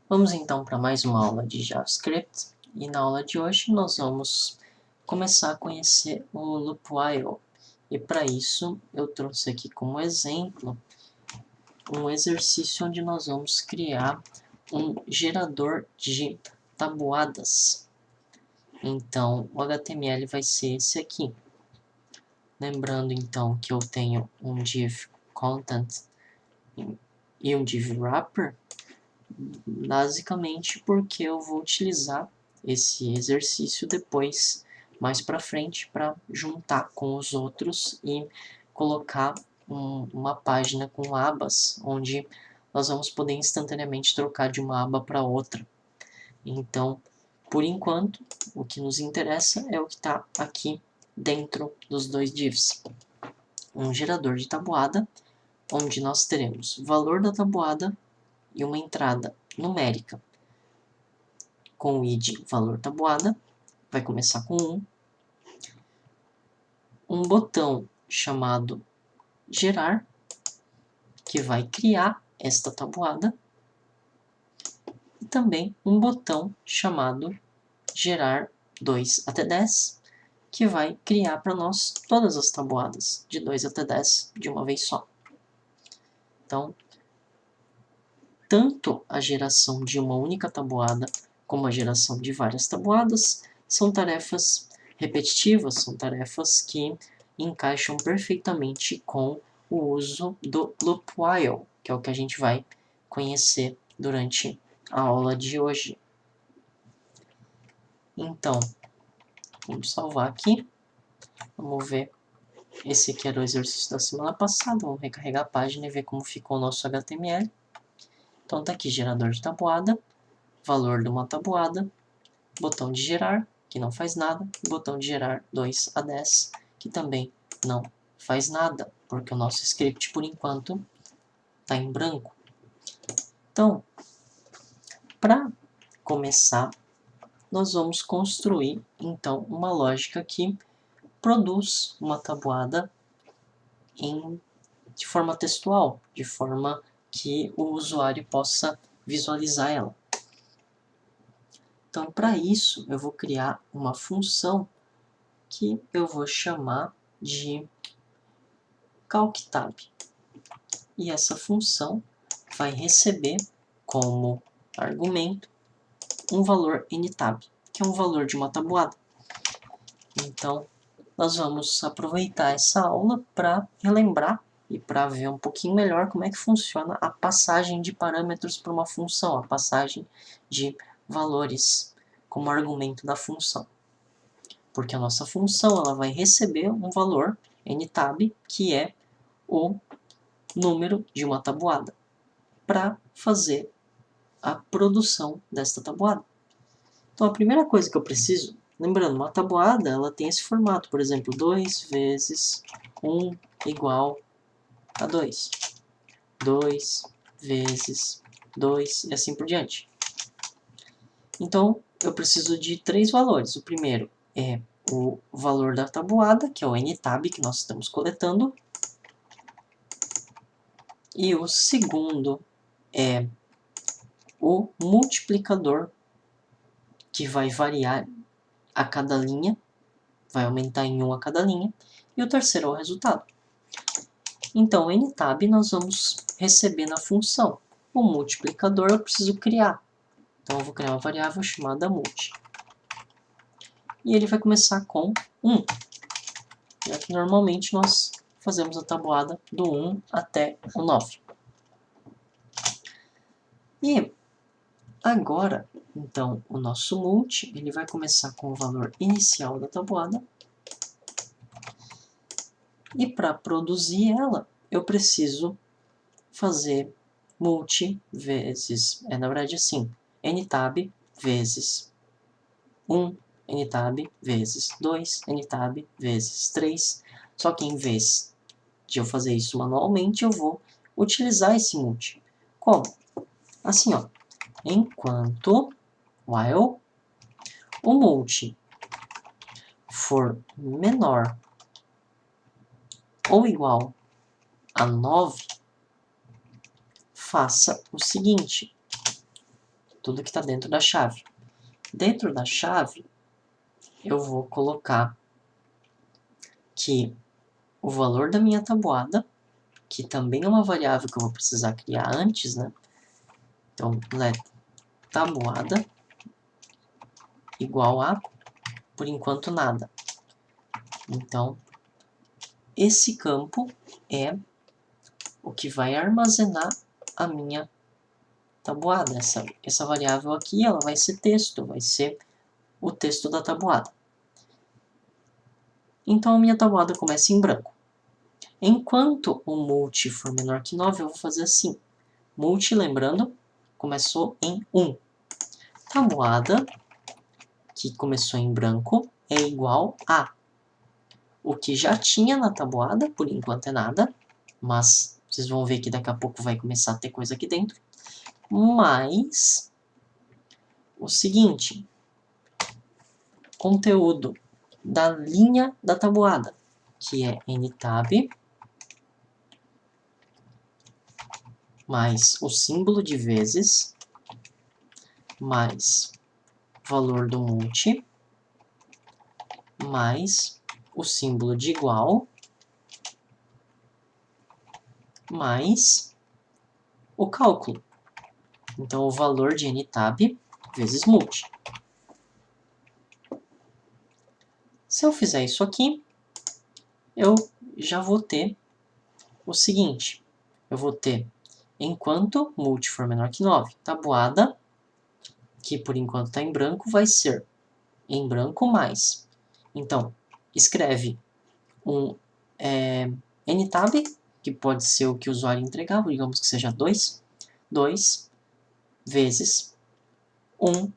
Vamos então para mais uma aula de JavaScript e na aula de hoje nós vamos começar a conhecer o loop while. E para isso eu trouxe aqui como exemplo um exercício onde nós vamos criar um gerador de tabuadas. Então o HTML vai ser esse aqui. Lembrando então que eu tenho um div content e um div wrapper, basicamente porque eu vou utilizar esse exercício depois, mais para frente, para juntar com os outros e colocar uma página com abas, onde nós vamos poder instantaneamente trocar de uma aba para outra. Então, por enquanto, o que nos interessa é o que está aqui dentro dos dois divs. Um gerador de tabuada, onde nós teremos o valor da tabuada e uma entrada numérica com o id valor tabuada, vai começar com 1, um botão chamado gerar, que vai criar esta tabuada, e também um botão chamado gerar 2 até 10, que vai criar para nós todas as tabuadas, de 2 até 10, de uma vez só. Então, tanto a geração de uma única tabuada, como a geração de várias tabuadas, são tarefas repetitivas, são tarefas que encaixam perfeitamente com o uso do loop while, que é o que a gente vai conhecer durante a aula de hoje. Então, vamos salvar aqui, vamos ver, esse aqui era o exercício da semana passada, vamos recarregar a página e ver como ficou o nosso HTML. Então tá aqui, gerador de tabuada, valor de uma tabuada, botão de gerar, que não faz nada, e botão de gerar 2 a 10, que também não faz nada, porque o nosso script, por enquanto, está em branco. Então, para começar, nós vamos construir, então, uma lógica que produz uma tabuada de forma textual, de forma que o usuário possa visualizar ela. Então, para isso, eu vou criar uma função que eu vou chamar de calctab. E essa função vai receber como argumento um valor ntab, que é um valor de uma tabuada. Então, nós vamos aproveitar essa aula para relembrar e para ver um pouquinho melhor como é que funciona a passagem de parâmetros para uma função, a passagem de valores como argumento da função. Porque a nossa função ela vai receber um valor ntab, que é o número de uma tabuada, para fazer a produção desta tabuada. Então a primeira coisa que eu preciso, lembrando, uma tabuada ela tem esse formato, por exemplo, 2 vezes 1 igual a 2. 2 vezes 2 e assim por diante. Então eu preciso de 3 valores. O primeiro é o valor da tabuada, que é o ntab que nós estamos coletando. E o segundo é o multiplicador, que vai variar a cada linha, vai aumentar em 1 a cada linha. E o terceiro é o resultado. Então, o ntab nós vamos receber na função. O multiplicador eu preciso criar. Então, eu vou criar uma variável chamada multi. E ele vai começar com 1. Já que normalmente nós fazemos a tabuada do 1 até o 9. E agora, então, o nosso multi ele vai começar com o valor inicial da tabuada. E para produzir ela, eu preciso fazer multi vezes, na verdade assim, ntab vezes 1, ntab vezes 2, ntab vezes 3. Só que em vez de eu fazer isso manualmente, eu vou utilizar esse multi. Como? Assim, ó, enquanto while o multi for menor ou igual a 9, faça o seguinte, tudo que está dentro da chave. Dentro da chave, eu vou colocar que o valor da minha tabuada, que também é uma variável que eu vou precisar criar antes, né? Então, let tabuada igual a, por enquanto, nada. Então, esse campo é o que vai armazenar a minha tabuada. Essa variável aqui, ela vai ser texto, vai ser o texto da tabuada. Então, a minha tabuada começa em branco. Enquanto o multi for menor que 9, eu vou fazer assim. Multi, lembrando, começou em 1. Tabuada, que começou em branco, é igual a o que já tinha na tabuada, por enquanto é nada, mas vocês vão ver que daqui a pouco vai começar a ter coisa aqui dentro, mais o seguinte, conteúdo da linha da tabuada, que é ntab, mais o símbolo de vezes, mais valor do multi, mais o símbolo de igual, mais o cálculo. Então, o valor de ntab vezes multi. Se eu fizer isso aqui, eu já vou ter o seguinte. Eu vou ter, enquanto multi for menor que 9, tabuada, que por enquanto está em branco, vai ser em branco mais. Então, escreve um ntab, que pode ser o que o usuário entregava, digamos que seja 2 vezes 1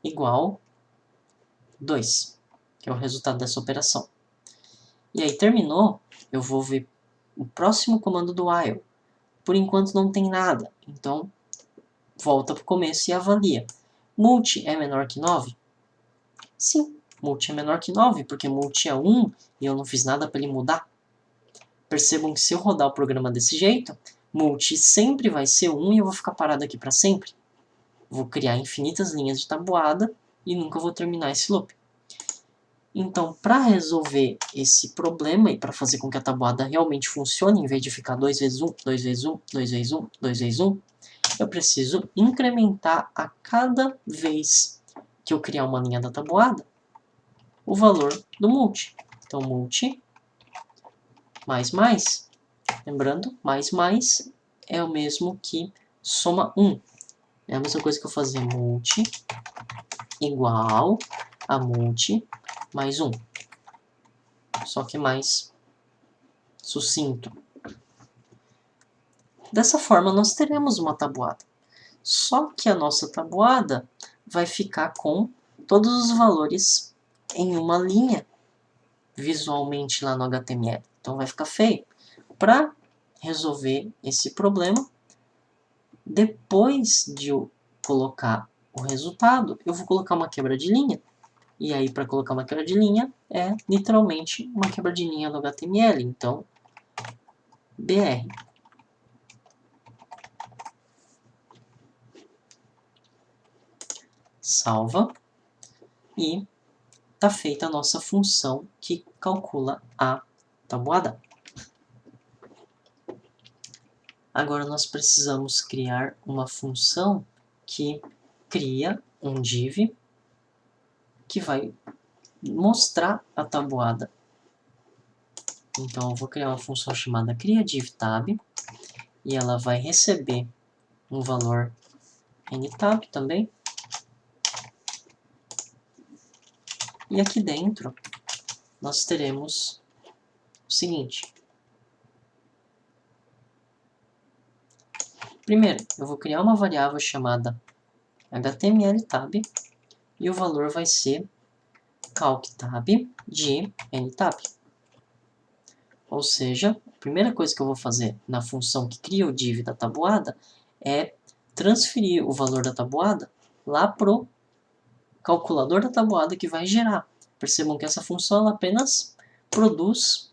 igual 2, que é o resultado dessa operação. E aí terminou, eu vou ver o próximo comando do while. Por enquanto não tem nada, então volta para o começo e avalia. Multi é menor que 9? Sim, multi é menor que 9, porque multi é 1 e eu não fiz nada para ele mudar. Percebam que se eu rodar o programa desse jeito, multi sempre vai ser 1 e eu vou ficar parado aqui para sempre. Vou criar infinitas linhas de tabuada e nunca vou terminar esse loop. Então, para resolver esse problema e para fazer com que a tabuada realmente funcione, em vez de ficar 2 vezes 1, 2 vezes 1, 2 vezes 1, 2 vezes 1, eu preciso incrementar a cada vez que eu criar uma linha da tabuada o valor do multi. Então, multi mais, lembrando, mais é o mesmo que soma 1. É a mesma coisa que eu fazer multi igual a multi mais 1. Só que mais sucinto. Dessa forma, nós teremos uma tabuada. Só que a nossa tabuada vai ficar com todos os valores em uma linha visualmente lá no HTML. Então vai ficar feio. Para resolver esse problema, depois de eu colocar o resultado, eu vou colocar uma quebra de linha. E aí, para colocar uma quebra de linha, é literalmente uma quebra de linha no HTML. Então, BR. Salva. E está feita a nossa função que calcula a tabuada. Agora nós precisamos criar uma função que cria um div que vai mostrar a tabuada. Então eu vou criar uma função chamada criaDivTab e ela vai receber um valor ntab também. E aqui dentro nós teremos o seguinte. Primeiro, eu vou criar uma variável chamada htmltab e o valor vai ser calctab de ntab. Ou seja, a primeira coisa que eu vou fazer na função que cria o div da tabuada é transferir o valor da tabuada lá para o calculador da tabuada que vai gerar. Percebam que essa função ela apenas produz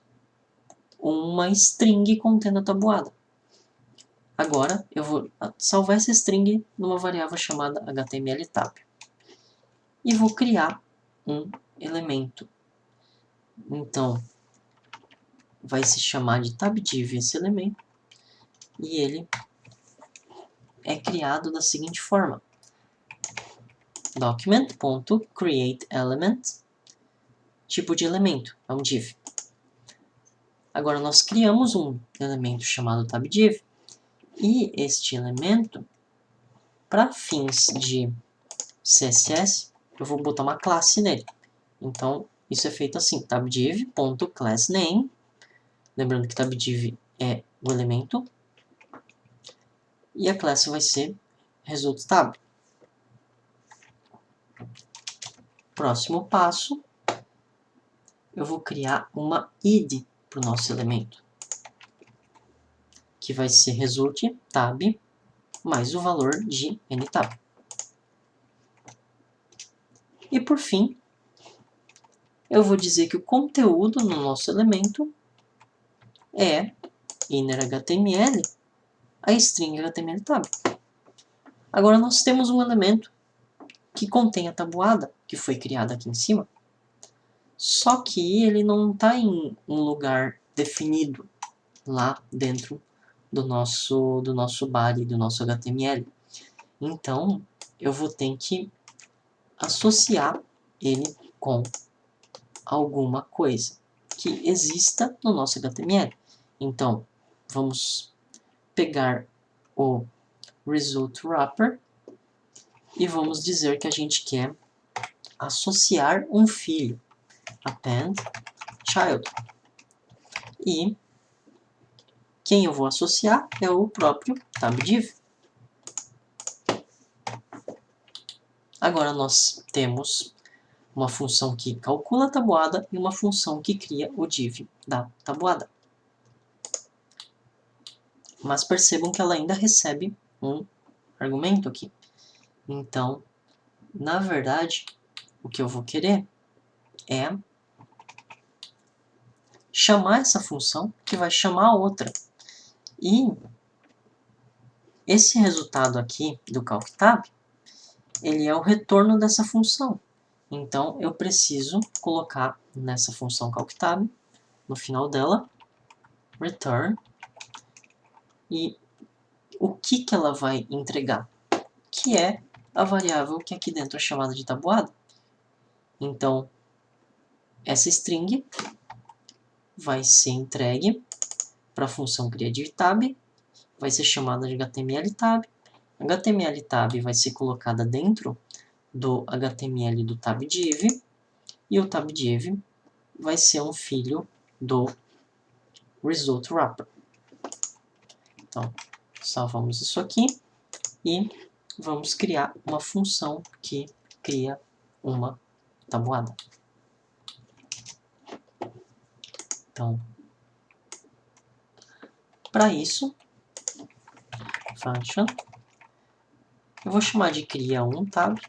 uma string contendo a tabuada. Agora, eu vou salvar essa string numa variável chamada htmlTab. E vou criar um elemento. Então, vai se chamar de tabdiv esse elemento. E ele é criado da seguinte forma. Document.createElement, tipo de elemento, é um div. Agora nós criamos um elemento chamado tabdiv, e este elemento, para fins de CSS, eu vou botar uma classe nele. Então, isso é feito assim, tabdiv.className, lembrando que tabdiv é o elemento, e a classe vai ser resultTab. Próximo passo, eu vou criar uma id para o nosso elemento, que vai ser resultTab mais o valor de ntab. E por fim, eu vou dizer que o conteúdo no nosso elemento é innerHTML, a string HTMLTab. Agora nós temos um elemento que contém a tabuada, que foi criada aqui em cima, só que ele não está em um lugar definido lá dentro do nosso body, do nosso HTML. Então, eu vou ter que associar ele com alguma coisa que exista no nosso HTML. Então, vamos pegar o result wrapper e vamos dizer que a gente quer associar um filho, append child. E quem eu vou associar é o próprio tabdiv. Agora nós temos uma função que calcula a tabuada e uma função que cria o div da tabuada. Mas percebam que ela ainda recebe um argumento aqui. Então, na verdade, o que eu vou querer é chamar essa função que vai chamar a outra. E esse resultado aqui do calctab, ele é o retorno dessa função. Então, eu preciso colocar nessa função calctab, no final dela, return, e o que ela vai entregar? Que é a variável que aqui dentro é chamada de tabuada. Então, essa string vai ser entregue para a função creativeTab, vai ser chamada de HTMLTab. HTMLTab vai ser colocada dentro do HTML do tabdiv, e o tabdiv vai ser um filho do result wrapper. Então, salvamos isso aqui e vamos criar uma função que cria uma tabuada. Então, para isso, function, eu vou chamar de cria1tab,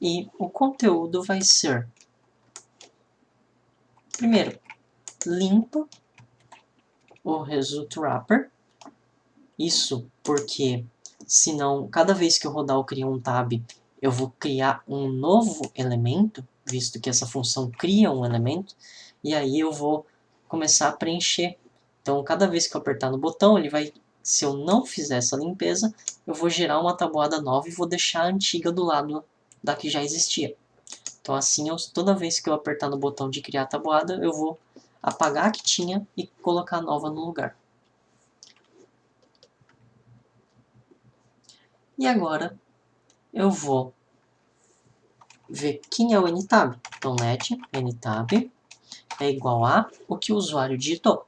e o conteúdo vai ser, primeiro, limpa o result wrapper. Isso porque, senão, cada vez que eu rodar o cria1tab, eu vou criar um novo elemento, visto que essa função cria um elemento, e aí eu vou começar a preencher. Então, cada vez que eu apertar no botão, ele vai, se eu não fizer essa limpeza, eu vou gerar uma tabuada nova e vou deixar a antiga do lado da que já existia. Então, assim, toda vez que eu apertar no botão de criar tabuada, eu vou apagar a que tinha e colocar a nova no lugar. E agora, eu vou ver quem é o ntab. Então, let ntab é igual a o que o usuário digitou.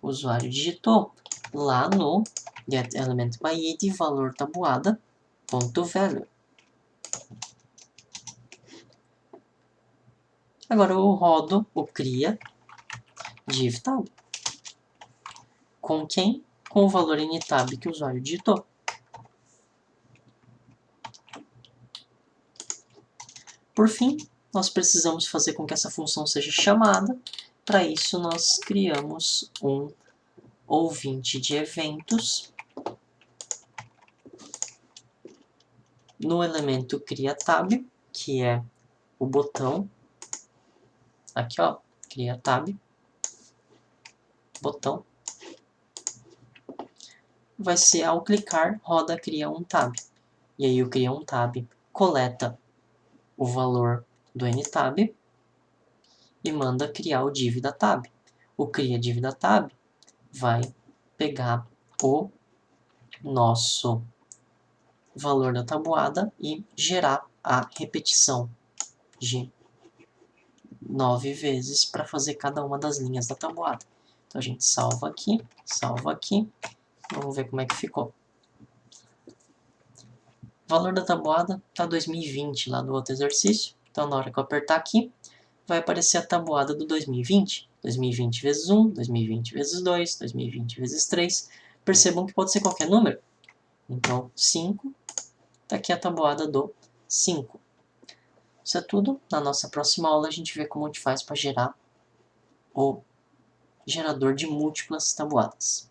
O usuário digitou lá no getElementById valor tabuada.value. Agora eu rodo o cria divtab. Com quem? Com o valor ntab que o usuário digitou. Por fim, nós precisamos fazer com que essa função seja chamada. Para isso, nós criamos um ou 20 de eventos. No elemento CriaTab, que é o botão, aqui ó, CriaTab, botão, vai ser ao clicar, roda cria um tab. E aí o cria um tab coleta o valor do ntab e manda criar o div da tab. O cria div da tab vai pegar o nosso valor da tabuada e gerar a repetição de 9 vezes para fazer cada uma das linhas da tabuada. Então a gente salva aqui, vamos ver como é que ficou. O valor da tabuada está 2020 lá do outro exercício, então na hora que eu apertar aqui, vai aparecer a tabuada do 2020. 2020 vezes 1, 2020 vezes 2, 2020 vezes 3. Percebam que pode ser qualquer número. Então, 5, está aqui a tabuada do 5. Isso é tudo. Na nossa próxima aula a gente vê como a gente faz para gerar o gerador de múltiplas tabuadas.